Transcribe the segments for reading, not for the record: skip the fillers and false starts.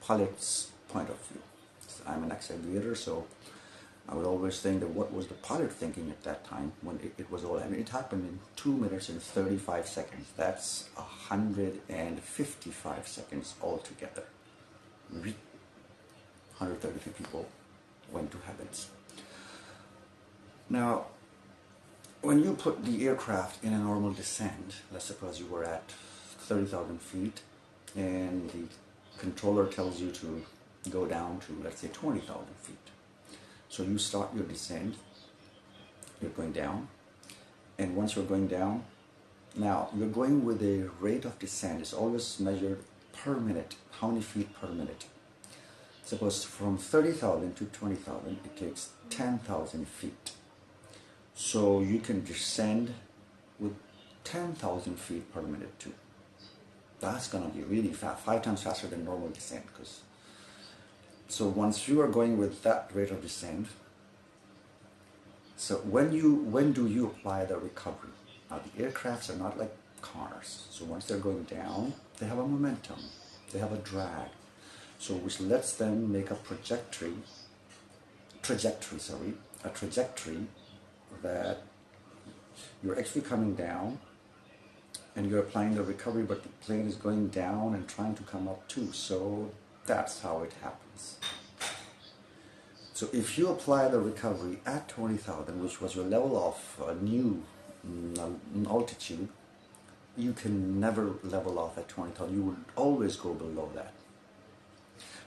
pilot's point of view. I'm an ex-aviator, so I would always think that what was the pilot thinking at that time when it was all, I mean, it happened in 2 minutes and 35 seconds. That's 155 seconds altogether. 133 people went to heavens. Now, when you put the aircraft in a normal descent, let's suppose you were at 30,000 feet and the controller tells you to go down to, let's say, 20,000 feet. So you start your descent, you're going down, and once you're going down, now you're going with a rate of descent. It's always measured per minute, how many feet per minute. Suppose from 30,000 to 20,000, it takes 10,000 feet. So you can descend with 10,000 feet per minute too. That's going to be really fast, 5 times faster than normal descent. So once you are going with that rate of descent, so when do you apply the recovery? Now the aircrafts are not like cars. So once they're going down, they have a momentum, they have a drag. So which lets them make a trajectory that you're actually coming down and you're applying the recovery, but the plane is going down and trying to come up too. So that's how it happens. So if you apply the recovery at 20,000, which was your level of new altitude, you can never level off at 20,000. You will always go below that.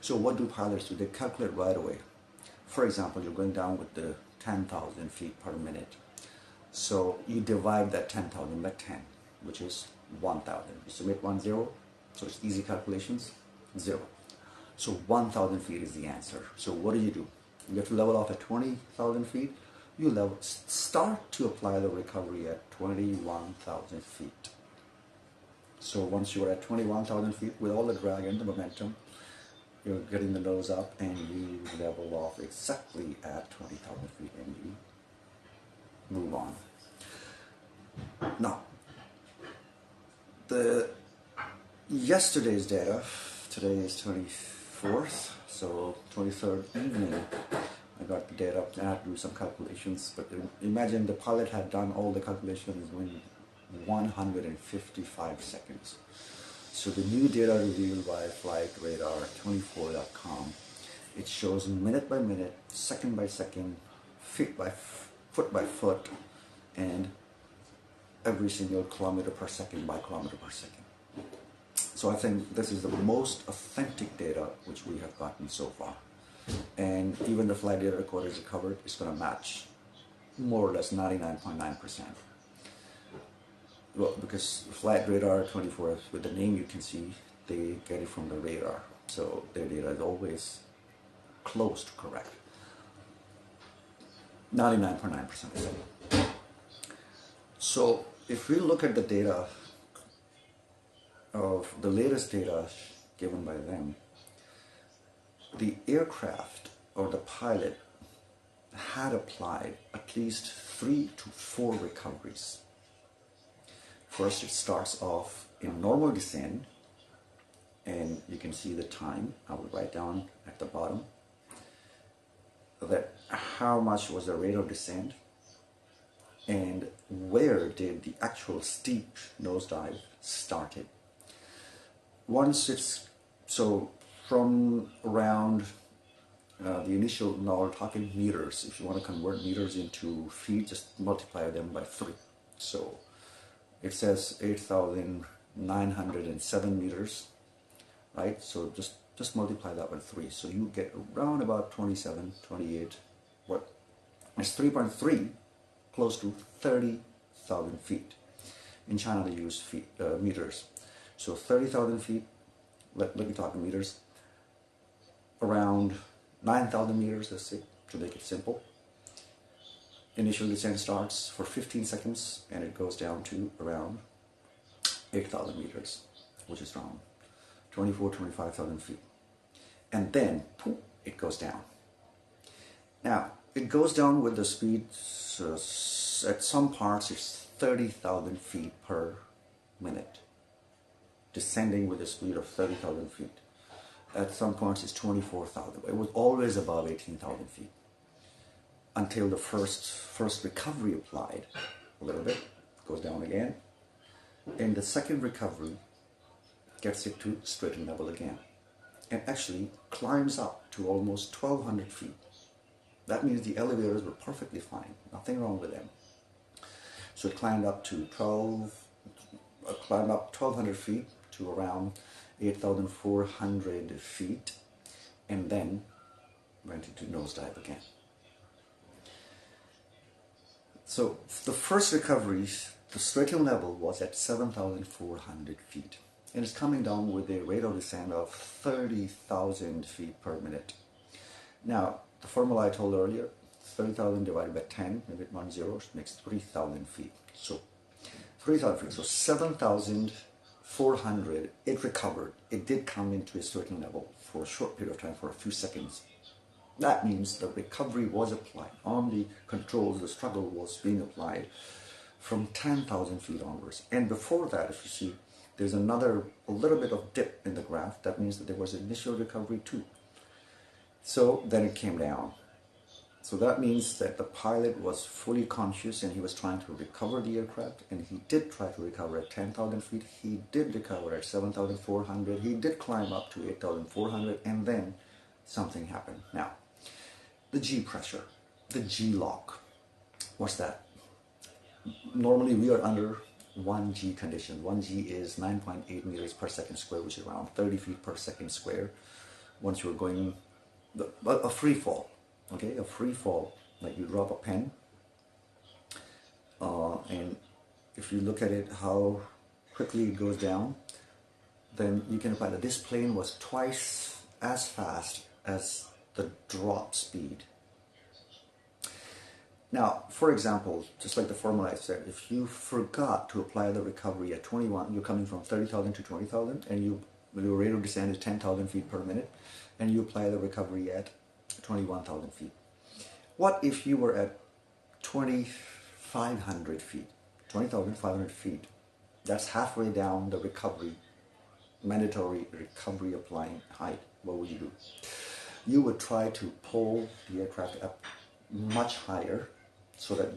So what do pilots do? They calculate right away. For example, you're going down with the 10,000 feet per minute. So you divide that 10,000 by 10, which is 1,000. You submit 1 0, so it's easy calculations, 0. So 1,000 feet is the answer. So what do? You have to level off at 20,000 feet. You start to apply the recovery at 21,000 feet. So once you are at 21,000 feet, with all the drag and the momentum, you're getting the nose up and you level off exactly at 20,000 feet and you move on. Now, yesterday's data, today is 24th, so 23rd evening, I got the data and I had to do some calculations, but imagine the pilot had done all the calculations in 155 seconds. So the new data revealed by FlightRadar24.com, it shows minute by minute, second by second, foot by foot, and every single kilometer per second by kilometer per second. So I think this is the most authentic data which we have gotten so far. And even the flight data recorders recovered is going to match more or less 99.9%. Well, because Flight Radar 24, with the name you can see, they get it from the radar. So their data is always close to correct. 99.9%. So if we look at the data of the latest data given by them, the aircraft or the pilot had applied at least 3 to 4 recoveries. First, it starts off in normal descent, and you can see the time. I will write down at the bottom that how much was the rate of descent and where did the actual steep nosedive started. Once it's, so from around the initial, now we're talking meters. If you want to convert meters into feet, just multiply them by 3. So it says 8,907 meters, right? So just multiply that by 3. So you get around about 27, 28, what? It's 3.3, close to 30,000 feet. In China they use meters. So 30,000 feet, let me talk in meters, around 9,000 meters, let's say, to make it simple. Initial descent starts for 15 seconds and it goes down to around 8,000 meters, which is around 25,000 feet. And then, poof, it goes down. Now, it goes down with the speed, so at some parts it's 30,000 feet per minute, descending with a speed of 30,000 feet. At some points it's 24,000. It was always above 18,000 feet until the first recovery applied a little bit, goes down again, and the second recovery gets it to straighten level again, and actually climbs up to almost 1,200 feet. That means the elevators were perfectly fine, nothing wrong with them. So it climbed up to 1,200 feet to around 8,400 feet, and then went into nosedive again. So the first recovery, the straightening level was at 7,400 feet, and it's coming down with a rate of descent of 30,000 feet per minute. Now, the formula I told earlier, 30,000 divided by 10, maybe 10 makes 3,000 feet. So 3,000 feet, so 7,400, it recovered. It did come into a certain level for a short period of time, for a few seconds. That means the recovery was applied. On the controls, the struggle was being applied from 10,000 feet onwards. And before that, if you see, there's a little bit of dip in the graph. That means that there was initial recovery too. So then it came down. So that means that the pilot was fully conscious and he was trying to recover the aircraft, and he did try to recover at 10,000 feet. He did recover at 7,400. He did climb up to 8,400, and then something happened. Now, the G pressure, the G lock, what's that? Normally we are under 1G condition. 1G is 9.8 meters per second square, which is around 30 feet per second square. Once you're going, a free fall, okay, a free fall, like you drop a pen, and if you look at it, how quickly it goes down, then you can apply that this plane was twice as fast as the drop speed. Now, for example, just like the formula I said, if you forgot to apply the recovery at 21, you're coming from 30,000 to 20,000, and your rate of descent is 10,000 feet per minute, and you apply the recovery at 21,000 feet. What if you were at 2,500 feet, 20,500 feet? That's halfway down the recovery, mandatory recovery applying height. What would you do? You would try to pull the aircraft up much higher so that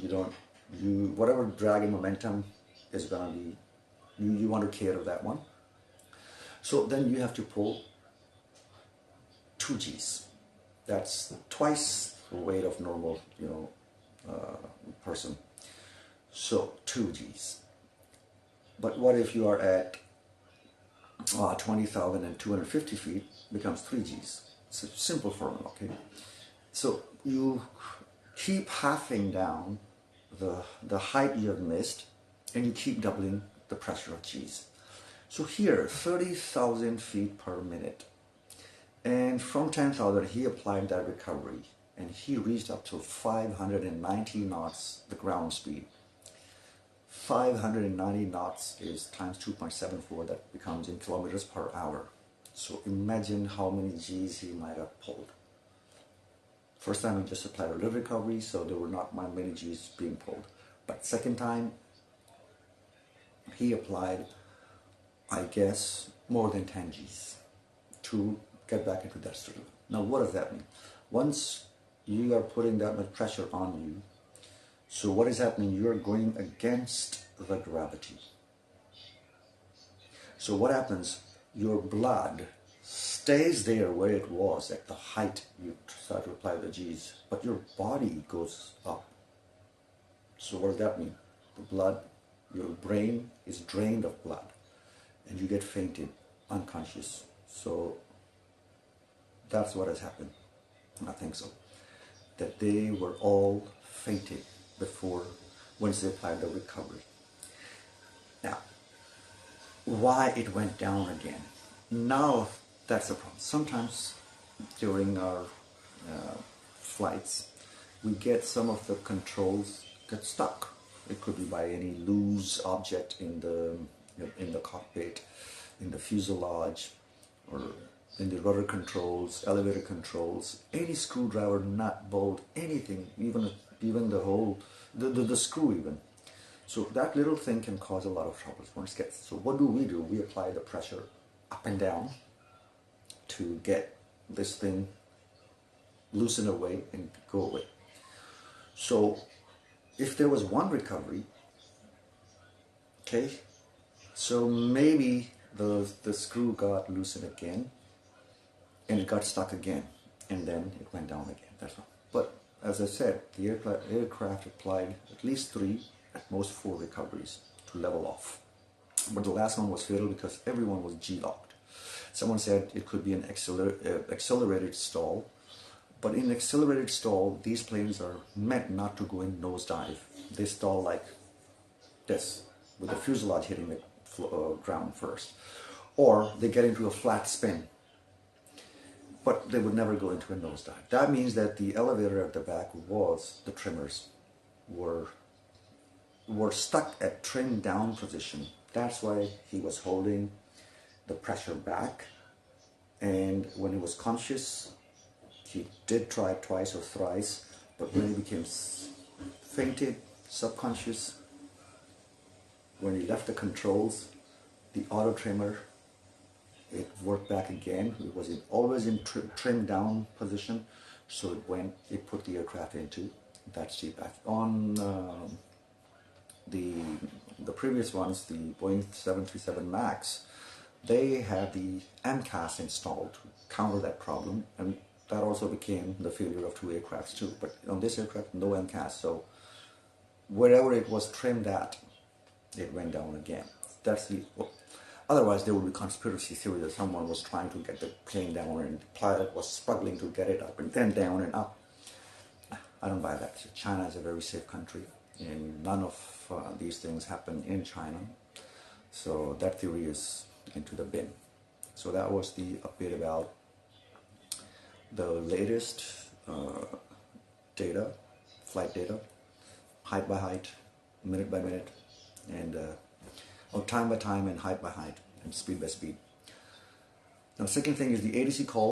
whatever drag and momentum is going to be, you want to care of that one. So then you have to pull 2 Gs. That's twice the weight of normal, person. So 2 Gs. But what if you are at 20,250 feet? Becomes 3 Gs. It's a simple formula, okay? So you keep halving down the height you have missed, and you keep doubling the pressure of G's. So here, 30,000 feet per minute. And from 10,000, he applied that recovery, and he reached up to 590 knots, the ground speed. 590 knots is times 2.74, that becomes in kilometers per hour. So imagine how many G's he might have pulled. First time he just applied a little recovery, so there were not many G's being pulled. But second time, he applied, I guess, more than 10 G's to get back into that stream. Now what does that mean? Once you are putting that much pressure on you, so what is happening? You're going against the gravity. So what happens? Your blood stays there where it was at the height you start to apply the G's, but your body goes up. So what does that mean? The blood, your brain is drained of blood, and you get fainted, unconscious. So that's what has happened. I think so. That they were all fainted once they applied the recovery. Now, why it went down again? Now that's the problem. Sometimes during our flights, we get some of the controls get stuck. It could be by any loose object in the cockpit, in the fuselage, or in the rudder controls, elevator controls, any screwdriver, nut, bolt, anything, even the whole, the screw even. So that little thing can cause a lot of troubles once it gets. So what do? We apply the pressure up and down to get this thing loosen away and go away. So if there was one recovery, okay, so maybe the screw got loosened again and it got stuck again, and then it went down again. That's all. But as I said, the aircraft applied at least 3, at most 4 recoveries to level off. But the last one was fatal because everyone was G-locked. Someone said it could be an accelerated stall, but in accelerated stall, these planes are meant not to go in nosedive. They stall like this, with the fuselage hitting the ground first. Or they get into a flat spin, but they would never go into a nosedive. That means that the elevator at the back the trimmers were stuck at trim down position. That's why he was holding the pressure back. And when he was conscious, he did try twice or thrice, but when he became fainted, subconscious, when he left the controls, the auto trimmer, it worked back again. It was always in trim down position, so it put the aircraft into that seat back. On the previous ones, the Boeing 737 MAX, they had the MCAS installed to counter that problem, and that also became the failure of 2 aircrafts too. But on this aircraft, no MCAS, so wherever it was trimmed at, it went down again. That's the. Otherwise, there would be conspiracy theory that someone was trying to get the plane down and the pilot was struggling to get it up and then down and up. I don't buy that. China is a very safe country, and none of these things happen in China. So that theory is into the bin. So that was the update about the latest data, flight data, height by height, minute by minute, and time by time, and height by height, and speed by speed. Now, second thing is the ATC call.